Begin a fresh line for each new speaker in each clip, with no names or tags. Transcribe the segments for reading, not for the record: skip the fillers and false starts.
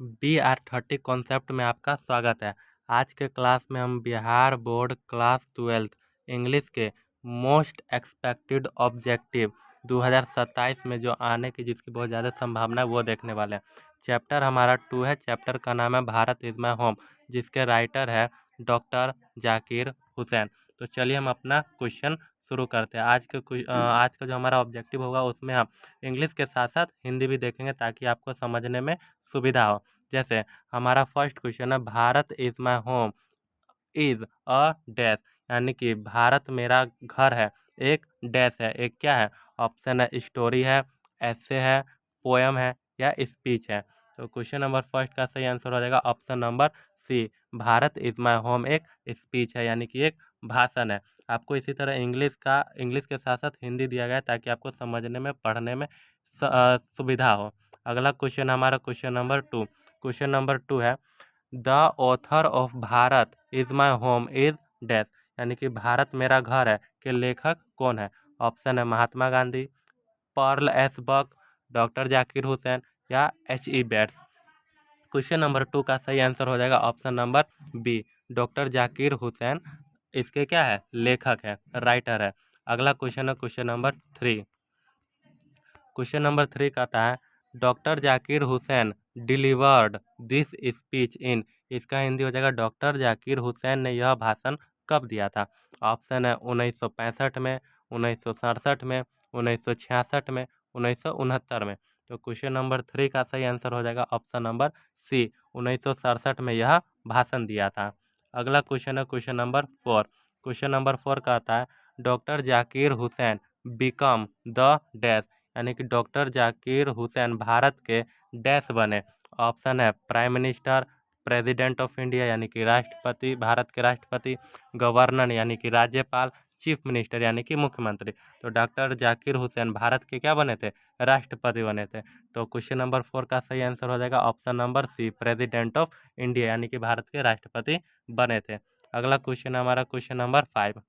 BR30 concept में आपका स्वागत है। आज के क्लास में हम बिहार बोर्ड क्लास 12 इंग्लिश के मोस्ट एक्सपेक्टेड ऑब्जेक्टिव 2027 में जो आने की जिसकी बहुत ज़्यादा संभावना है वो देखने वाले हैं। चैप्टर हमारा 2 है। चैप्टर का नाम है भारत इज़ माई होम, जिसके राइटर है डॉक्टर जाकिर हुसैन। तो चलिए हम अपना क्वेश्चन शुरू करते हैं। आज का जो हमारा ऑब्जेक्टिव होगा उसमें हम इंग्लिश के साथ साथ हिंदी भी देखेंगे ताकि आपको समझने में सुविधा हो। जैसे हमारा फर्स्ट क्वेश्चन है, Bharat is my home is a dash, यानी कि भारत मेरा घर है, एक डैश है, एक क्या है? ऑप्शन है स्टोरी है, ऐसे है, पोएम है या स्पीच है। तो क्वेश्चन नंबर फर्स्ट का सही आंसर हो जाएगा option number C, Bharat is my home एक स्पीच है, यानी कि एक भाषण है। आपको इसी तरह इंग्लिश के साथ साथ हिंदी दिया गया है ताकि आपको समझने में पढ़ने में सुविधा हो। अगला क्वेश्चन हमारा क्वेश्चन नंबर 2। क्वेश्चन नंबर 2 है, the author of Bharat is my home is dash, यानी कि भारत मेरा घर है के लेखक कौन है? ऑप्शन है Mahatma Gandhi, Pearl S Buck, doctor Zakir Hussain या H.E. बेट्स। क्वेश्चन नंबर 2 का सही आंसर हो जाएगा option number B, doctor Zakir Hussain इसके क्या है? लेखक है, राइटर है। अगला क्वेश्चन है क्वेश्चन नंबर 3। क्वेश्चन नंबर 3 कहता है, doctor Zakir Hussain delivered this speech in, इसका हिंदी हो जाएगा डॉक्टर जाकिर हुसैन ने यह भाषण कब दिया था? ऑप्शन है 1965 में, 1967 में, 1966 में, 1969 में। तो क्वेश्चन नंबर 3 का सही आंसर हो जाएगा ऑप्शन नंबर सी, 1967 में यह भाषण दिया था। अगला क्वेश्चन है क्वेश्चन नंबर 4। क्वेश्चन नंबर 4 कहता है, doctor Zakir Hussain become the dash, यानी कि डॉक्टर जाकिर हुसैन भारत के डैश बने। ऑप्शन है prime minister, president of India यानी कि राष्ट्रपति, भारत के राष्ट्रपति, गवर्नर यानी कि राज्यपाल, चीफ मिनिस्टर यानी कि मुख्यमंत्री। तो डॉक्टर जाकिर हुसैन भारत के क्या बने थे? राष्ट्रपति बने थे। तो क्वेश्चन नंबर 4 का सही आंसर हो जाएगा option number C, president of India यानी कि भारत के राष्ट्रपति बने थे। अगला क्वेश्चन हमारा क्वेश्चन नंबर 5।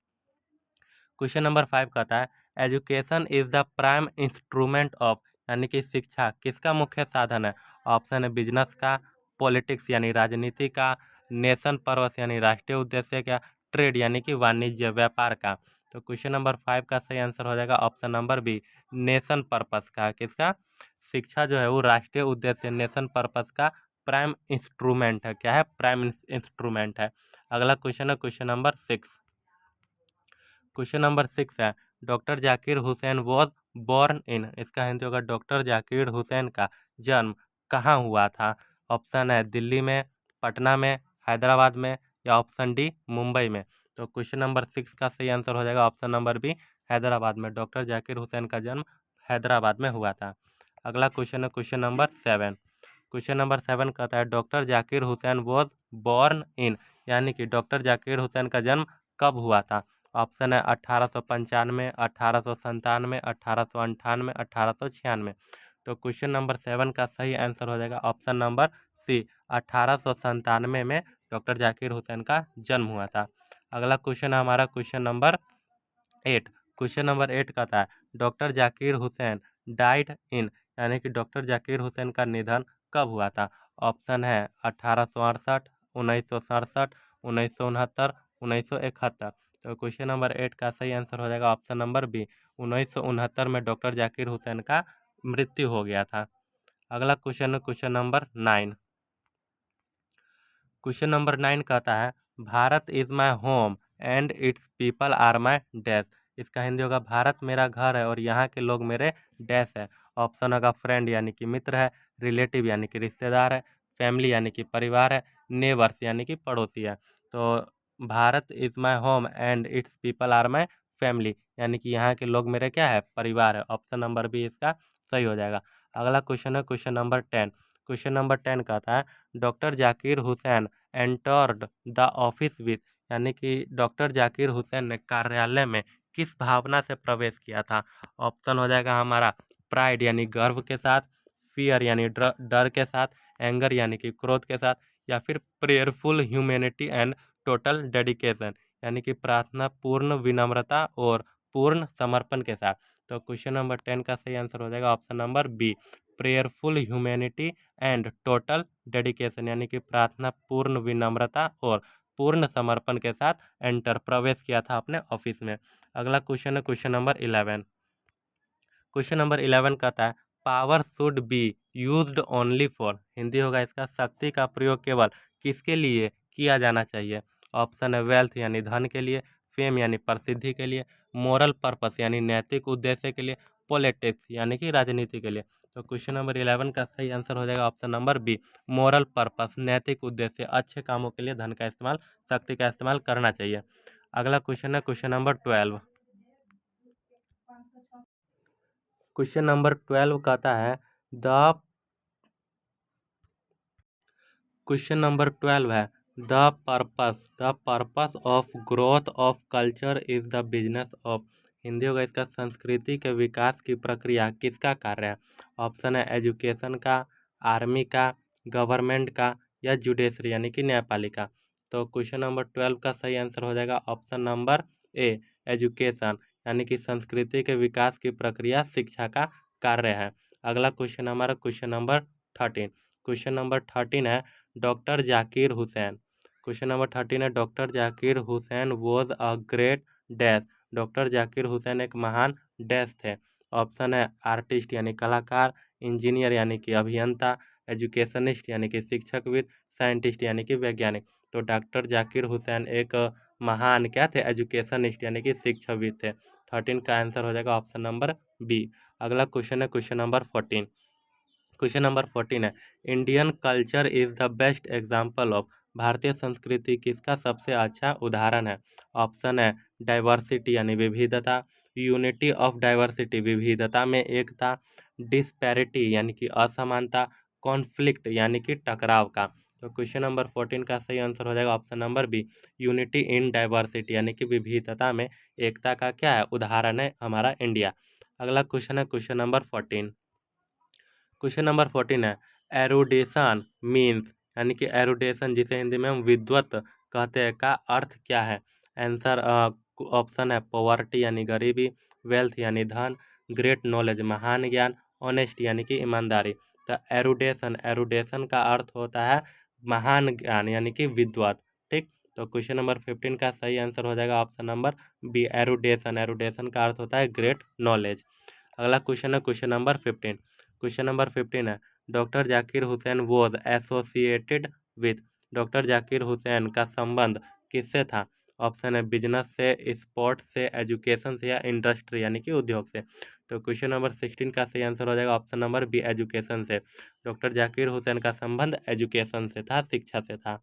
क्वेश्चन नंबर 5 कहता है, education is the prime instrument of, यानी कि शिक्षा किसका मुख्य साधन है? ऑप्शन है बिजनेस का, पॉलिटिक्स यानी राजनीति का, नेशन पर्पस यानी राष्ट्रीय उद्देश्य का, ट्रेड यानी कि वाणिज्य व्यापार का। तो क्वेश्चन नंबर 5 का सही आंसर हो जाएगा option number B, nation purpose का। किसका? शिक्षा जो है वो राष्ट्रीय उद्देश्य नेशन पर्पस का प्राइम इंस्ट्रूमेंट है। क्या है? प्राइम इंस्ट्रूमेंट है। अगला क्वेश्चन है क्वेश्चन नंबर 6। क्वेश्चन नंबर 6 है, doctor Zakir Hussain was born in, इसका हिंदी होगा डॉक्टर जाकिर हुसैन का जन्म कहाँ हुआ था? ऑप्शन है दिल्ली में, पटना में, हैदराबाद में या ऑप्शन डी मुंबई में। तो क्वेश्चन नंबर 6 का सही आंसर हो जाएगा ऑप्शन नंबर बी, हैदराबाद में। डॉक्टर जाकिर हुसैन का जन्म हैदराबाद में हुआ था। अगला क्वेश्चन है क्वेश्चन नंबर 7। क्वेश्चन नंबर 7 कहता है, doctor Zakir Hussain was born in, यानी कि डॉक्टर जाकिर हुसैन का जन्म कब हुआ था? ऑप्शन है 1895, 1897, 1898, 1896। तो क्वेश्चन नंबर 7 का सही आंसर हो जाएगा ऑप्शन नंबर सी, 1897 में डॉक्टर जाकिर हुसैन का जन्म हुआ था। अगला क्वेश्चन है हमारा क्वेश्चन नंबर 8। क्वेश्चन नंबर 8 कहता है, doctor Zakir Hussain died in, यानी कि डॉक्टर जाकिर हुसैन का निधन कब हुआ था? ऑप्शन है 1868, 1967, 1969, 1971। तो क्वेश्चन नंबर 8 का सही आंसर हो जाएगा ऑप्शन नंबर बी, 1969 में डॉक्टर जाकिर हुसैन का मृत्यु हो गया था। अगला क्वेश्चन है क्वेश्चन नंबर 9। क्वेश्चन नंबर 9 कहता है, Bharat is my home and its people are my dash, इसका हिंदी होगा भारत मेरा घर है और यहाँ के लोग मेरे डैश है। ऑप्शन होगा फ्रेंड यानी कि मित्र है, रिलेटिव यानी कि रिश्तेदार है, फैमिली यानी कि परिवार है, नेबर्स यानी कि पड़ोसी है। तो Bharat is my home and its people are my family, यानी कि यहाँ के लोग मेरे क्या है? परिवार है। ऑप्शन नंबर बी इसका सही हो जाएगा। अगला क्वेश्चन है क्वेश्चन नंबर 10। क्वेश्चन नंबर 10 कहता है, doctor Zakir Hussain entered the office with, यानी कि डॉक्टर जाकिर हुसैन ने कार्यालय में किस भावना से प्रवेश किया था? ऑप्शन हो जाएगा हमारा प्राइड यानी गर्व के साथ, फियर यानी डर के साथ, एंगर यानी कि क्रोध के साथ, या फिर prayerful humanity and total dedication, यानी कि प्रार्थना पूर्ण विनम्रता और पूर्ण समर्पण के साथ। तो क्वेश्चन नंबर 10 का सही आंसर हो जाएगा option number B, prayerful humanity and total dedication, यानी कि प्रार्थना, पूर्ण विनम्रता और पूर्ण समर्पण के साथ एंटर प्रवेश किया था अपने ऑफिस में। अगला क्वेश्चन है क्वेश्चन नंबर 11। क्वेश्चन नंबर 11 कहता है power should be used only for, Hindi होगा इसका, शक्ति का प्रयोग केवल किसके लिए किया जाना चाहिए। ऑप्शन है वेल्थ यानी धन के लिए, फेम यानी प्रसिद्धि के लिए, मोरल पर्पस यानी नैतिक उद्देश्य के लिए, पॉलिटिक्स यानी कि राजनीति के लिए। तो क्वेश्चन नंबर 11 का सही आंसर हो जाएगा option number B, moral purpose, नैतिक उद्देश्य, अच्छे कामों के लिए धन का इस्तेमाल, शक्ति का इस्तेमाल करना चाहिए। अगला क्वेश्चन है क्वेश्चन नंबर 12। क्वेश्चन नंबर 12 कहता है द क्वेश्चन नंबर 12 है the purpose of growth of culture is the business of, Hindi होगा इसका, संस्कृति के विकास की प्रक्रिया किसका कार्य है। ऑप्शन है एजुकेशन का, आर्मी का, गवर्नमेंट का या जुडिशरी यानी कि न्यायपालिका। तो क्वेश्चन नंबर 12 का सही आंसर हो जाएगा ऑप्शन नंबर ए, एजुकेशन, यानी कि संस्कृति के विकास की प्रक्रिया शिक्षा का कार्य है। अगला क्वेश्चन हमारा क्वेश्चन नंबर 13। क्वेश्चन नंबर 13 है doctor Zakir Hussain. Question number 13 है doctor Zakir Hussain was a great dash, doctor Zakir Hussain एक महान डैश थे। ऑप्शन है आर्टिस्ट यानी कलाकार, इंजीनियर यानी कि अभियंता, एजुकेशनिस्ट यानी कि शिक्षकविद, साइंटिस्ट यानी कि वैज्ञानिक। तो डॉक्टर जाकिर हुसैन एक महान क्या थे, एजुकेशनिस्ट यानी कि शिक्षकविद थे। 13 का आंसर हो जाएगा ऑप्शन नंबर बी। अगला क्वेश्चन है क्वेश्चन नंबर 14। क्वेश्चन नंबर 14 है Indian culture is the best example of, भारतीय संस्कृति किसका सबसे अच्छा उदाहरण है। ऑप्शन है डाइवर्सिटी यानी विविधता, यूनिटी ऑफ डाइवर्सिटी विविधता में एकता, डिस्पैरिटी यानी कि असमानता, कॉन्फ्लिक्ट यानी कि टकराव का। तो क्वेश्चन नंबर 14 का सही आंसर हो जाएगा option number B, unity in diversity यानी कि विविधता में एकता का क्या है, उदाहरण है हमारा इंडिया। अगला क्वेश्चन है क्वेश्चन नंबर 14। क्वेश्चन नंबर 14 है एरुडेशन मीन्स, यानी कि एरुडेशन जिसे हिंदी में हम विद्वत कहते हैं का अर्थ क्या है। आंसर ऑप्शन है पॉवर्टी यानी गरीबी, वेल्थ यानी धन, ग्रेट नॉलेज महान ज्ञान, ऑनेस्ट यानी कि ईमानदारी। तो एरुडेशन का अर्थ होता है महान ज्ञान यानी कि विद्वत। ठीक, तो क्वेश्चन नंबर 15 का सही आंसर हो जाएगा ऑप्शन नंबर बी, एरुडेशन का अर्थ होता है ग्रेट नॉलेज। अगला क्वेश्चन है क्वेश्चन नंबर 15। क्वेश्चन नंबर 15 है doctor Zakir Hussain was associated with, doctor Zakir Hussain का संबंध किससे था। ऑप्शन है बिजनेस से, स्पोर्ट्स से, एजुकेशन से या इंडस्ट्री यानी कि उद्योग से। तो क्वेश्चन नंबर 16 का सही आंसर हो जाएगा ऑप्शन नंबर बी, एजुकेशन से। डॉक्टर जाकिर हुसैन का संबंध एजुकेशन से था, शिक्षा से था।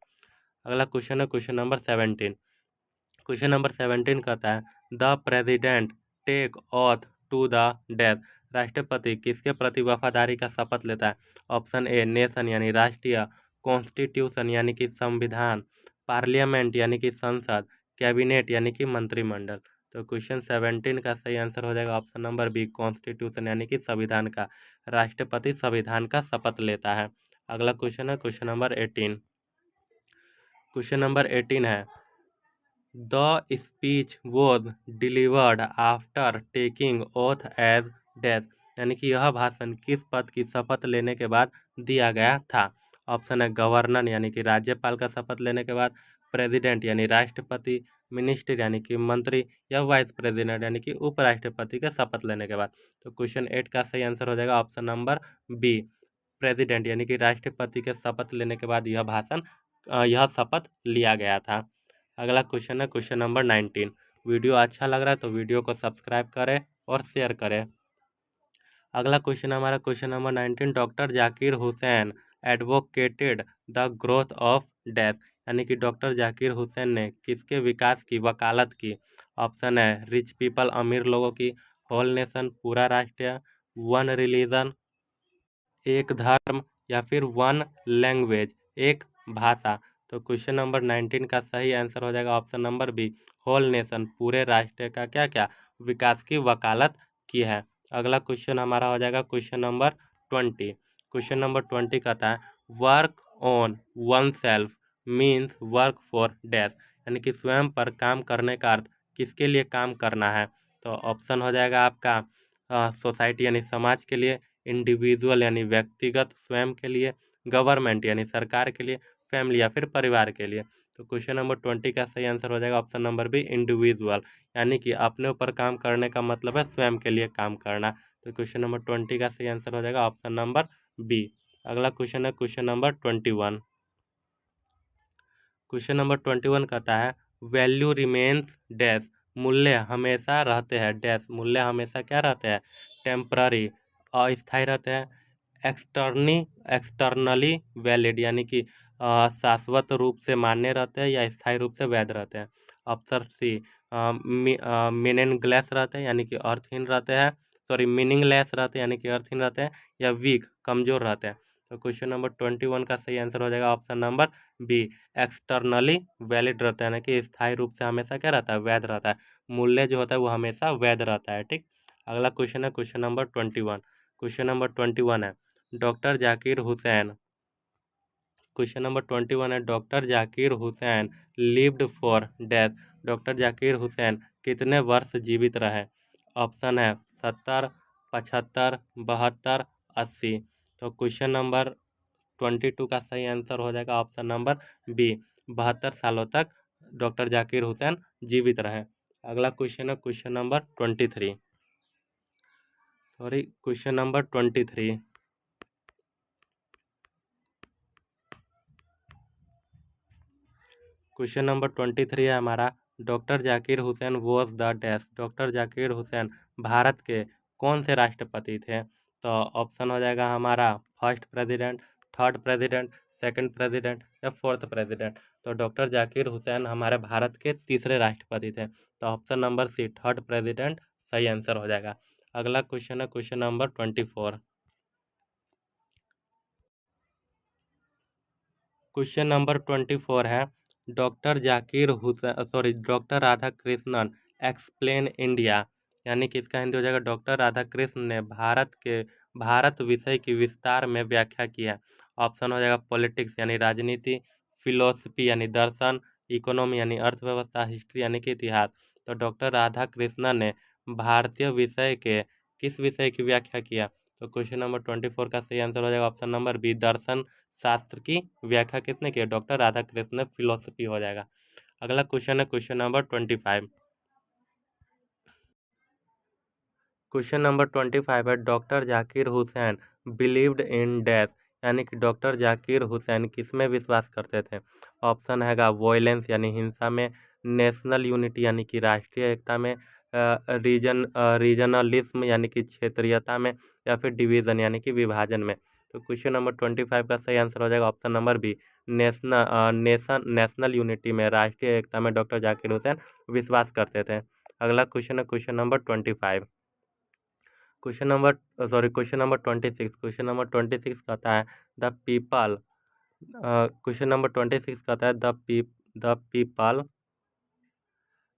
अगला क्वेश्चन है क्वेश्चन नंबर 17। क्वेश्चन नंबर 17 कहता है the president take oath to the death, राष्ट्रपति किसके प्रति वफादारी का शपथ लेता है। ऑप्शन ए नेशन यानी राष्ट्रीय, कॉन्स्टिट्यूशन यानी कि संविधान, पार्लियामेंट यानी कि संसद, कैबिनेट यानी कि मंत्रिमंडल। तो क्वेश्चन 17 का सही आंसर हो जाएगा ऑप्शन नंबर बी, कॉन्स्टिट्यूशन यानी कि संविधान का, राष्ट्रपति संविधान का शपथ लेता है। अगला क्वेश्चन है क्वेश्चन नंबर 18। क्वेश्चन नंबर 18 है the speech was delivered after taking oath as dash, यानी कि यह भाषण किस पद की शपथ लेने के बाद दिया गया था। ऑप्शन है गवर्नर यानी कि राज्यपाल का शपथ लेने के बाद, प्रेसिडेंट यानी राष्ट्रपति, मिनिस्टर यानी कि मंत्री या वाइस प्रेसिडेंट यानी कि उपराष्ट्रपति का शपथ लेने के बाद। तो क्वेश्चन 8 का सही आंसर हो जाएगा ऑप्शन नंबर बी, प्रेसिडेंट यानी कि राष्ट्रपति के शपथ लेने के बाद यह शपथ लिया गया था। अगला क्वेश्चन है क्वेश्चन नंबर 19। वीडियो अच्छा लग रहा है तो वीडियो को सब्सक्राइब करें और शेयर करें। अगला क्वेश्चन हमारा question number 19 doctor Zakir Hussain advocated the growth of dash, यानी कि डॉक्टर जाकिर हुसैन ने किसके विकास की वकालत की। ऑप्शन है रिच पीपल अमीर लोगों की, होल नेशन पूरा राष्ट्र, वन रिलीजन एक धर्म, या फिर वन लैंग्वेज एक भाषा। तो क्वेश्चन नंबर 19 का सही आंसर हो जाएगा option number B, whole nation पूरे राष्ट्र का क्या क्या विकास की वकालत की है। अगला क्वेश्चन हमारा हो जाएगा क्वेश्चन नंबर 20। क्वेश्चन नंबर 20 कहता है work on one self means work for dash, यानी कि स्वयं पर काम करने का अर्थ किसके लिए काम करना है। तो ऑप्शन हो जाएगा आपका सोसाइटी यानी समाज के लिए, इंडिविजुअल यानी व्यक्तिगत स्वयं के लिए, गवर्नमेंट यानी सरकार के लिए, फैमिली या फिर परिवार के लिए। तो क्वेश्चन नंबर 20 का सही आंसर हो जाएगा ऑप्शन नंबर बी, इंडिविजुअल, यानी कि अपने ऊपर काम करने का मतलब है स्वयं के लिए काम करना। तो क्वेश्चन नंबर 20 का सही आंसर हो जाएगा ऑप्शन नंबर बी। अगला क्वेश्चन है क्वेश्चन नंबर 21। क्वेश्चन नंबर 21 कहता है वैल्यू रिमेन्स डैश, मूल्य हमेशा रहते हैं डैश, मूल्य हमेशा क्या रहते हैं, टेम्पररी, अस्थायी रहते हैं, एक्सटर्नली वैलिड यानी कि शाश्वत रूप से मान्य रहते हैं या स्थायी रूप से वैध रहते हैं। ऑप्शन सी मीनिंगलेस रहते हैं यानी कि अर्थहीन रहते हैं, सॉरी मीनिंगलेस रहते हैं यानी कि अर्थहीन रहते हैं, या वीक कमजोर रहते हैं। तो क्वेश्चन नंबर 21 का सही आंसर हो जाएगा option number B, externally valid रहता है, यानी कि स्थायी रूप से हमेशा क्या रहता है, वैध रहता है, मूल्य जो होता है वो हमेशा वैध रहता है। ठीक, अगला क्वेश्चन है क्वेश्चन नंबर 21। क्वेश्चन नंबर 21 है doctor Zakir Hussain, question number 21 है doctor Zakir Hussain lived for dash, doctor Zakir Hussain कितने वर्ष जीवित रहे। ऑप्शन है 70, 75, 72, 80। तो क्वेश्चन नंबर 22 का सही आंसर हो जाएगा ऑप्शन नंबर बी, 72 सालों तक डॉक्टर जाकिर हुसैन जीवित रहे। अगला क्वेश्चन है question number 23, sorry question number 23। Question number 23 है हमारा doctor Zakir Hussain was the dash, doctor Zakir Hussain Bharat के कौन से राष्ट्रपति थे। तो ऑप्शन हो जाएगा हमारा first president, third president, second president या फोर्थ प्रेसिडेंट। तो डॉक्टर जाकिर हुसैन हमारे भारत के तीसरे राष्ट्रपति थे। तो option number C, third president सही आंसर हो जाएगा। अगला क्वेश्चन है क्वेश्चन नंबर 24। क्वेश्चन नंबर 24 है doctor Zakir Hussain, sorry doctor Radha Krishnan explain India, यानी कि इसका हिंदी हो जाएगा डॉक्टर राधा कृष्ण ने भारत विषय की विस्तार में व्याख्या की है। ऑप्शन हो जाएगा पॉलिटिक्स यानी राजनीति, फिलोसफी यानी दर्शन, इकोनॉमी यानी अर्थव्यवस्था, हिस्ट्री यानी कि इतिहास। तो डॉक्टर राधा कृष्णन ने भारतीय विषय के किस विषय की व्याख्या किया। तो क्वेश्चन नंबर 24 का सही आंसर हो जाएगा ऑप्शन नंबर बी, दर्शन शास्त्र की व्याख्या किसने की, डॉक्टर राधा कृष्ण ने, फिलोसफी हो जाएगा। अगला क्वेश्चन है क्वेश्चन नंबर 25। क्वेश्चन नंबर 25 है doctor Zakir Hussain believed in dash, यानी कि डॉक्टर जाकिर हुसैन किस में विश्वास करते थे। ऑप्शन हैगा वॉयलेंस यानी हिंसा में, नेशनल यूनिटी यानी कि राष्ट्रीय एकता में, रीजनलिज्म यानी कि क्षेत्रीयता में, या फिर डिवीजन यानी कि विभाजन में। तो क्वेश्चन नंबर 25 का सही आंसर हो जाएगा option number B, national unity में, राष्ट्रीय एकता में डॉक्टर जाकिर हुसैन विश्वास करते थे। अगला क्वेश्चन है question number 25। Question number 26। Question number 26 कहता है द पीपल, क्वेश्चन नंबर 26 कहता है the people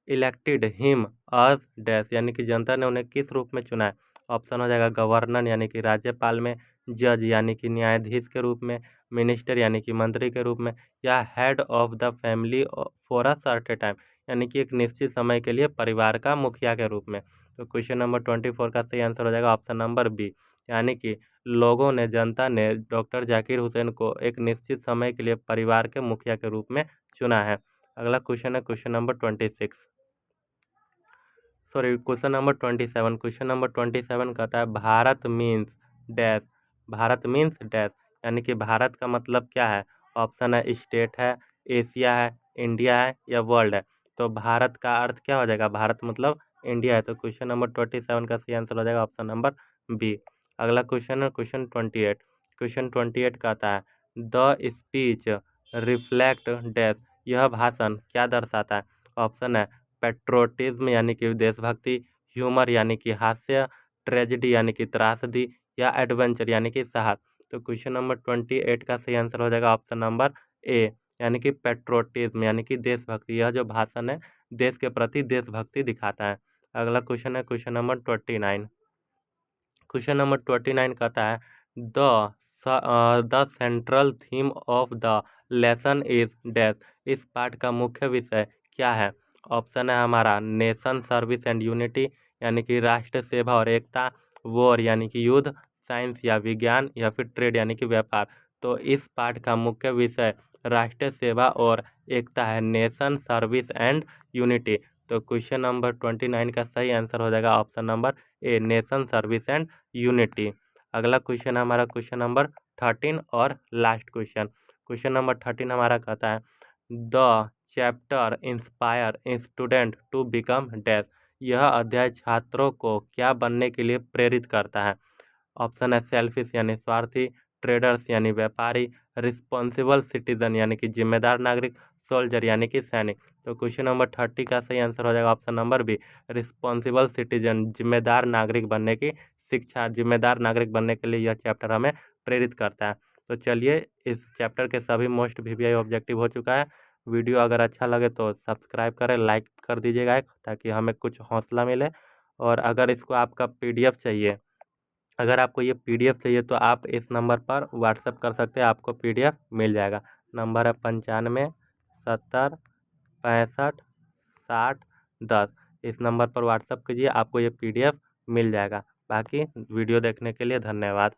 elected him us dash, यानी कि जनता ने उन्हें किस रूप में चुना है। ऑप्शन हो जाएगा गवर्नर यानी कि राज्यपाल में, जज यानी कि न्यायाधीश के रूप में, मिनिस्टर यानी कि मंत्री के रूप में, या head of the family for a certain time, यानी कि एक निश्चित समय के लिए परिवार का मुखिया के रूप में। तो क्वेश्चन नंबर 24 का सही आंसर हो जाएगा ऑप्शन नंबर बी, यानी कि लोगों ने, जनता ने डॉक्टर जाकिर हुसैन को एक निश्चित समय के लिए परिवार के मुखिया के रूप में चुना है। अगला क्वेश्चन है question number 26, sorry question number 27। Question number 27 कहता है Bharat means dash, Bharat means dash, यानी कि भारत का मतलब क्या है। ऑप्शन है स्टेट है, एशिया है, इंडिया है, या वर्ल्ड है। तो भारत का अर्थ क्या हो जाएगा, भारत मतलब इंडिया है। तो क्वेश्चन नंबर 27 का सही आंसर हो जाएगा ऑप्शन नंबर बी। अगला क्वेश्चन है क्वेश्चन 28। क्वेश्चन 28 कहता है द स्पीच रिफ्लेक्ट डैश, यह भाषण क्या दर्शाता है। ऑप्शन है पेट्रोटिज्म यानी कि देशभक्ति, ह्यूमर यानी कि हास्य, ट्रेजेडी यानी कि त्रासदी, या एडवेंचर यानी कि साहस। तो क्वेश्चन नंबर 28 का सही आंसर हो जाएगा ऑप्शन नंबर ए, यानी कि पेट्रोटिज्म यानी कि देशभक्ति। यह जो भाषण है देश के प्रति देशभक्ति दिखाता है। अगला क्वेश्चन है क्वेश्चन नंबर 29। क्वेश्चन नंबर 29 कहता है the central theme of the lesson is dash, इस पाठ का मुख्य विषय क्या है। ऑप्शन है हमारा नेशन सर्विस एंड यूनिटी, यानी कि राष्ट्र सेवा और एकता, वॉर यानी कि युद्ध, साइंस या विज्ञान या फिर ट्रेड यानी कि व्यापार। तो इस पाठ का मुख्य विषय राष्ट्रीय सेवा और एकता है, नेशन सर्विस एंड यूनिटी। तो क्वेश्चन नंबर 29 का सही आंसर हो जाएगा option number A, nation service and unity. अगला क्वेश्चन हमारा क्वेश्चन नंबर 13 और लास्ट क्वेश्चन। क्वेश्चन नंबर 13 हमारा कहता है the chapter inspire student to become dash. यह अध्याय छात्रों को क्या बनने के लिए प्रेरित करता है। ऑप्शन है सेल्फिश यानी स्वार्थी, ट्रेडर्स यानी व्यापारी, रिस्पॉन्सिबल सिटीजन यानी कि जिम्मेदार नागरिक, सोल्जर यानी कि सैनिक। तो क्वेश्चन नंबर 30 का सही आंसर हो जाएगा option number B, responsible citizen, जिम्मेदार नागरिक बनने की शिक्षा। जिम्मेदार नागरिक बनने के लिए यह चैप्टर हमें प्रेरित करता है। तो चलिए, इस चैप्टर के सभी मोस्ट वीवीआई ऑब्जेक्टिव हो चुका है। वीडियो अगर अच्छा लगे तो सब्सक्राइब करें, लाइक कर दीजिएगा एक, ताकि हमें कुछ हौसला मिले। और अगर इसको आपका पीडीएफ चाहिए, अगर आपको ये पीडीएफ चाहिए तो आप इस नंबर पर व्हाट्सएप कर सकते हैं, आपको पीडीएफ मिल जाएगा। नंबर है 95 70 65 60 10। इस नंबर पर व्हाट्सएप कीजिए, आपको ये पीडीएफ मिल जाएगा। बाकी वीडियो देखने के लिए धन्यवाद।